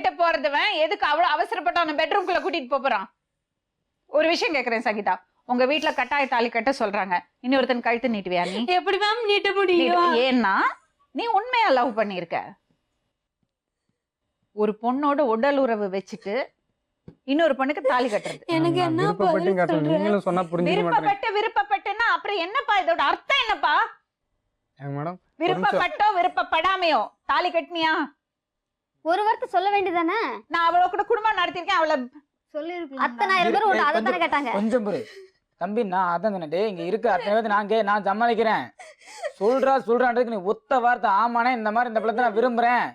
கட்ட போறதுவன் எதுக்கு அவ்வளவு அவசரப்பட்டு அவன பெட்ரூம்குள்ள கூட்டிட்டு போறான்? ஒரு விஷயம் கேக்குறேன் சங்கீதா, உங்க வீட்டுல கட்டாய தாலி கட்ட சொல்றாங்க, இன்னொருத்தன் கழுத்து நீட்டுவியா நீ? எப்படி மேம் நீட்ட முடியும்? ஏன்னா நீ உண்மையா லவ் பண்ணிருக்க. ஒரு பொண்ணோட உடல் உறவு வச்சுட்டு இன்னொரு பொண்ணுக்கு தாலி கட்டுறது எனக்கு என்ன நீங்களும் சொன்னா புரிஞ்சுக்க மாட்டீங்க விருப்பப்பட்டுன்னா அப்புறம் என்னப்பா இதோட அர்த்தம் என்னப்பா? மேடம் விருப்பப்பட்டோ விருப்பப்படாமையோ தாலி கட்டினியா? ஒரு வார்த்தை சொல்ல வேண்டியதானே? நான் அவளோ கூட குடும்பம் நடத்திருக்கேன், அவளை சொல்லிருக்கலாம். அத்தனை பேர் உன்னை அதை தானே கேட்டாங்க. கொஞ்சம் புரி தம்பி, நான் அதான் சொன்னே, இங்க இருக்க அத்தனை பேர் நான் சமாளிக்கிறேன். சொல்றான்றதுக்கு நீ ஒத்த வார்த்தை ஆமாண்ணே இந்த மாதிரி இந்த பிள்ளை நான் விரும்புறேன்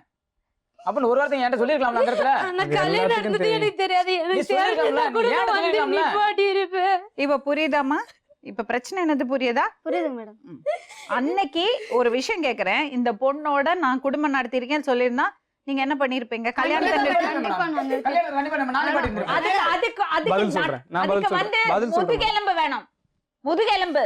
அப்படின்னு ஒரு வார்த்தை என்கிட்ட சொல்லிருக்கலாம்ல. அந்த இடத்துல கல்யாணம் நடந்தது எனக்கு தெரியாது, இப்ப புரியுதாமா? இப்ப பிரச்சனை என்னது புரியுதா? புரியுது மேடம். அன்னைக்கு ஒரு விஷயம் கேக்குறேன், இந்த பொண்ணோட நான் குடும்பம் நடத்திருக்கேன்னு சொல்லியிருந்தா நீங்க என்ன பண்ணிருப்பீங்க? முதுகெலும்பு வேணும், முதுகெலும்பு.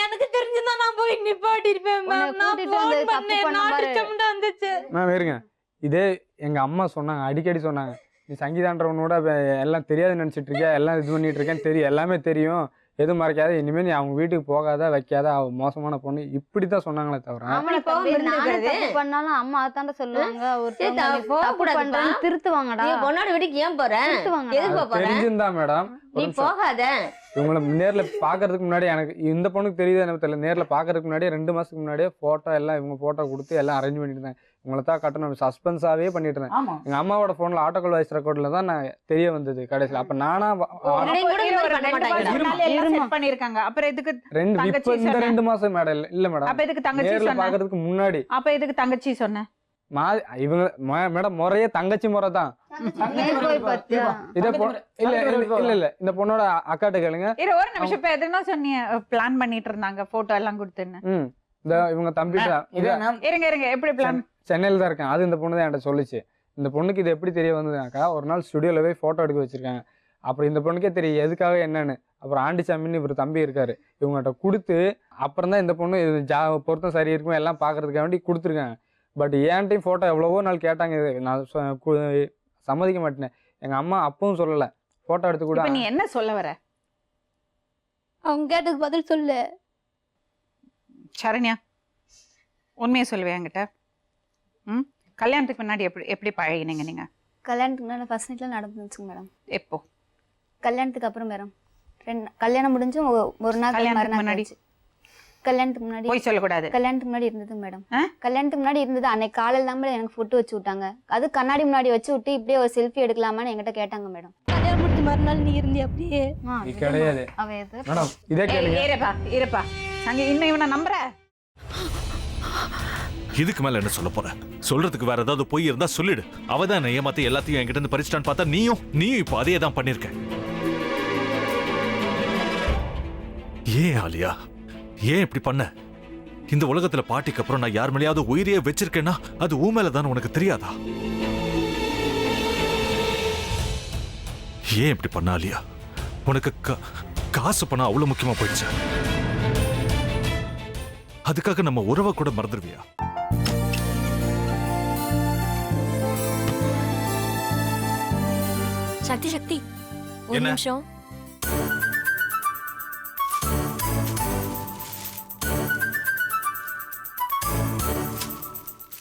எனக்கு தெரிஞ்சுதான் நான் போய் நிப்பாட்டிருப்பேன் மேம். நான் போன் பண்ணேன், நாட்டுச்சமுண்டா வந்துச்சு. மேம் இருங்க, இதே எங்க அம்மா சொன்னாங்க, அடிக்கடி சொன்னாங்க, நீ சங்கீதான்றவனோட எல்லாம் தெரியாது நினைச்சிட்டு இருக்கியா, எல்லாம் இது பண்ணிட்டு இருக்கேன்னு தெரியும், எல்லாமே தெரியும், எதுவும் மறைக்காத, இனிமேல் நீ அவங்க வீட்டுக்கு போகாத வைக்காத, அவ மோசமான பொண்ணு, இப்படித்தான் சொன்னாங்களே தவிர பண்ணாலும் அம்மா அதான்டா சொல்லுவாங்க, திருத்துவாங்கடா. பொண்ணோட வீட்டுக்கு ஏன் போறேன்? தெரிஞ்சிருந்தா மேடம் நீ போகாத. இவங்களை நேர்ல பாக்குறதுக்கு முன்னாடி, எனக்கு இந்த பொண்ணுக்கு தெரியுது எனக்கு தெரியல, நேர்ல பாக்குறதுக்கு முன்னாடியே 2 மாசத்துக்கு முன்னாடியே போட்டோ எல்லாம் இவங்க போட்டோ கொடுத்து எல்லாம் அரேஞ்ச் பண்ணிட்டு இருந்தாங்க. இவங்களை தான் கட்டணும் சஸ்பென்ஸாவே பண்ணிட்டு இருந்தேன். எங்க அம்மாவோட போன்ல ஆட்டோகால் வாய்ஸ் ரெக்கார்ட்ல தான் நான் தெரிய வந்தது கடைசியில. அப்ப நானா பண்ணிருக்காங்க. அப்புறம் எதுக்கு இந்த 2 மாசம் மேடம் இல்ல மேடம், அப்ப எதுக்கு தங்கச்சி நேர்ல பாக்குறதுக்கு முன்னாடி? அப்ப எதுக்கு தங்கச்சி சொன்ன? இவங்க மேடம் முறையே தங்கச்சி முறை தான். இல்ல இந்த பொண்ணோட அக்காட்ட கேளுங்க. ஒரு நிமிஷம், இப்ப எதுனா சொன்னீங்க பிளான் பண்ணிட்டு இருந்தாங்க போட்டோ எல்லாம் கொடுத்துன்னு. இந்த இவங்க தம்பி இருங்க எப்படி பிளான்? சென்னையில தான் இருக்கேன், அது இந்த பொண்ணு தான் என்கிட்ட சொல்லிச்சு. இந்த பொண்ணுக்கு இது எப்படி தெரிய வந்ததுனாக்கா, ஒரு நாள் ஸ்டுடியோல போய் போட்டோ எடுக்க வச்சிருக்காங்க. அப்புறம் இந்த பொண்ணுக்கே தெரியும் எதுக்காக என்னன்னு. அப்புறம் ஆண்டிசாமின்னு இவர் தம்பி இருக்காரு, இவங்ககிட்ட கொடுத்து அப்புறம் தான் இந்த பொண்ணு பொருத்தம் சரி இருக்கும் எல்லாம் பாக்குறதுக்காக வேண்டி கொடுத்துருக்காங்க. பட் ஏன்ட்டையும் போட்டோ எவ்வளவோ நாள் கேட்டாங்க, நான் சம்மதிக்க மாட்டேன். எங்க அம்மா அப்பவும் சொல்லல போட்டோ எடுத்து கூட. நீ என்ன சொல்ல வர? அவங்க கேட்டதுக்கு பதில் சொல்லு சரண்யா, உண்மையை சொல்லுவேன் என்கிட்ட. கல்யாணத்துக்கு முன்னாடி எப்படி பழகினீங்க நீங்க? கல்யாணத்துக்கு முன்னாடி ஃபர்ஸ்ட் நைட்ல நடந்துச்சுங்க மேடம். எப்போ? கல்யாணத்துக்கு அப்புறம் மேடம். கல்யாணம் முடிஞ்சு ஒரு நாள் முன்னாடி. கல்யாணத்துக்கு முன்னாடி போய் சொல்லக்கூடாது. கல்யாணத்துக்கு முன்னாடி இருந்தது மேடம். கல்யாணத்துக்கு முன்னாடி இருந்தது. அன்னைக்கு காலையில தான் எனக்கு ஃபுட்டு வச்சு விட்டாங்க. அது கண்ணாடி முன்னாடி வச்சு விட்டு இப்படியே ஒரு செல்ஃபி எடுக்கலாமான்னு என்கிட்ட கேட்டாங்க மேடம். கல்யாணம் முடிஞ்ச மறுநாள் நீ இருந்தே அப்படியே? கிடையாது மேடம், இதே கேளுங்க. இருப்பா அங்க இன்னும் இவனை நம்புற? இதுக்கு மேல என்ன சொல்ல போற? சொல்றதுக்கு வேற ஏதாவது போய் இருந்தா சொல்லிடு. அவதான் என்ன ஏமாத்தி எல்லாத்தையும் என்கிட்ட இருந்து பறிச்சிட்டான்னு பார்த்தா நீயும் இப்போ அதே தான் பண்ணிருக்க. ஏன் ஆலியா, ஏன் இப்படி பண்ண? இந்த உலகத்துல பாட்டிக்கு அப்புறம் நான் யார் மேலேயாவது உயிரியே வச்சிருக்கேன்னா அது ஊ மேலதான் உனக்கு தெரியாதா? ஏன் இப்படி பண்ண ஆலியா? உனக்கு காசு பணம் அவ்வளவு முக்கியமா போயிடுச்சு, அதுக்காக நம்ம உறவை கூட மறந்துடுவியா? சக்தி ஒரு நிமிஷம்.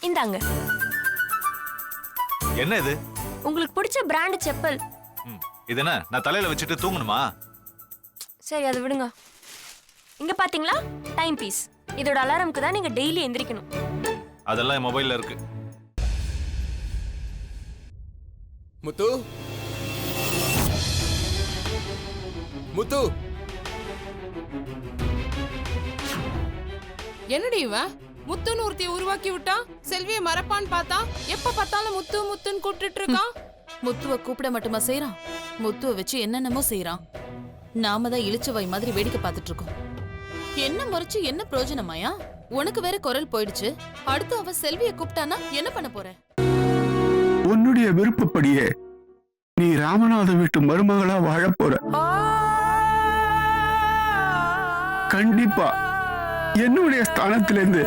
இந்தாங்க. என்ன இது? உங்களுக்கு பிடிச்ச பிராண்ட் செப்பல். இது என்ன நான் தலையில வச்சுட்டு தூங்கணுமா? சரி அது விடுங்க. இங்க பாத்தீங்களா டைம் பீஸ். இதோட அலாரம்க்கு தான் நீங்க டெய்லி எந்திரிக்கணும். அதெல்லாம் மொபைல்ல இருக்கு. முத்து முத்து, என்னடி இவன் முத்துன்னு ஒருத்தைய உருவாக்கி விட்டான்? செல்வியை மறப்பான்னு பார்த்தா எப்ப பார்த்தாலும் முத்து முத்துன்னு கூப்பிட்டு இருக்கான். முத்துவ கூப்பிட மட்டுமா செய்யறான், முத்துவ வச்சு என்னென்னமோ செய்யறான். நாம தான் இழிச்சவாய் மாதிரி வேடிக்கை பார்த்துட்டு இருக்கோம். என்ன முறைச்சு என்ன பிரயோஜனமாயா? உனக்கு வேற குரல் போயிடுச்சு. அடுத்து அவ செல்வியை கூப்பிட்டானா என்ன பண்ண போற? உன்னுடைய விருப்பப்படியே நீ ராமநாத வீட்டு மருமகளா வாழ போற. கண்டிப்பா என்னுடைய ஸ்தானத்திலிருந்து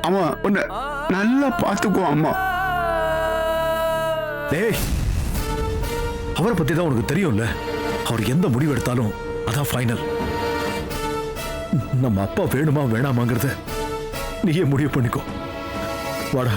அவன் உன்னை நல்லா பாத்துக்கோ அம்மா. டேய், அவரை பத்தி தான் உனக்கு தெரியும்ல. அவர் எந்த முடிவு எடுத்தாலும் அதான் ஃபைனல். நம்ம அப்பா வேணுமா வேணாமாங்கிறத நீயே முடிவு பண்ணிக்கோ. வாடா.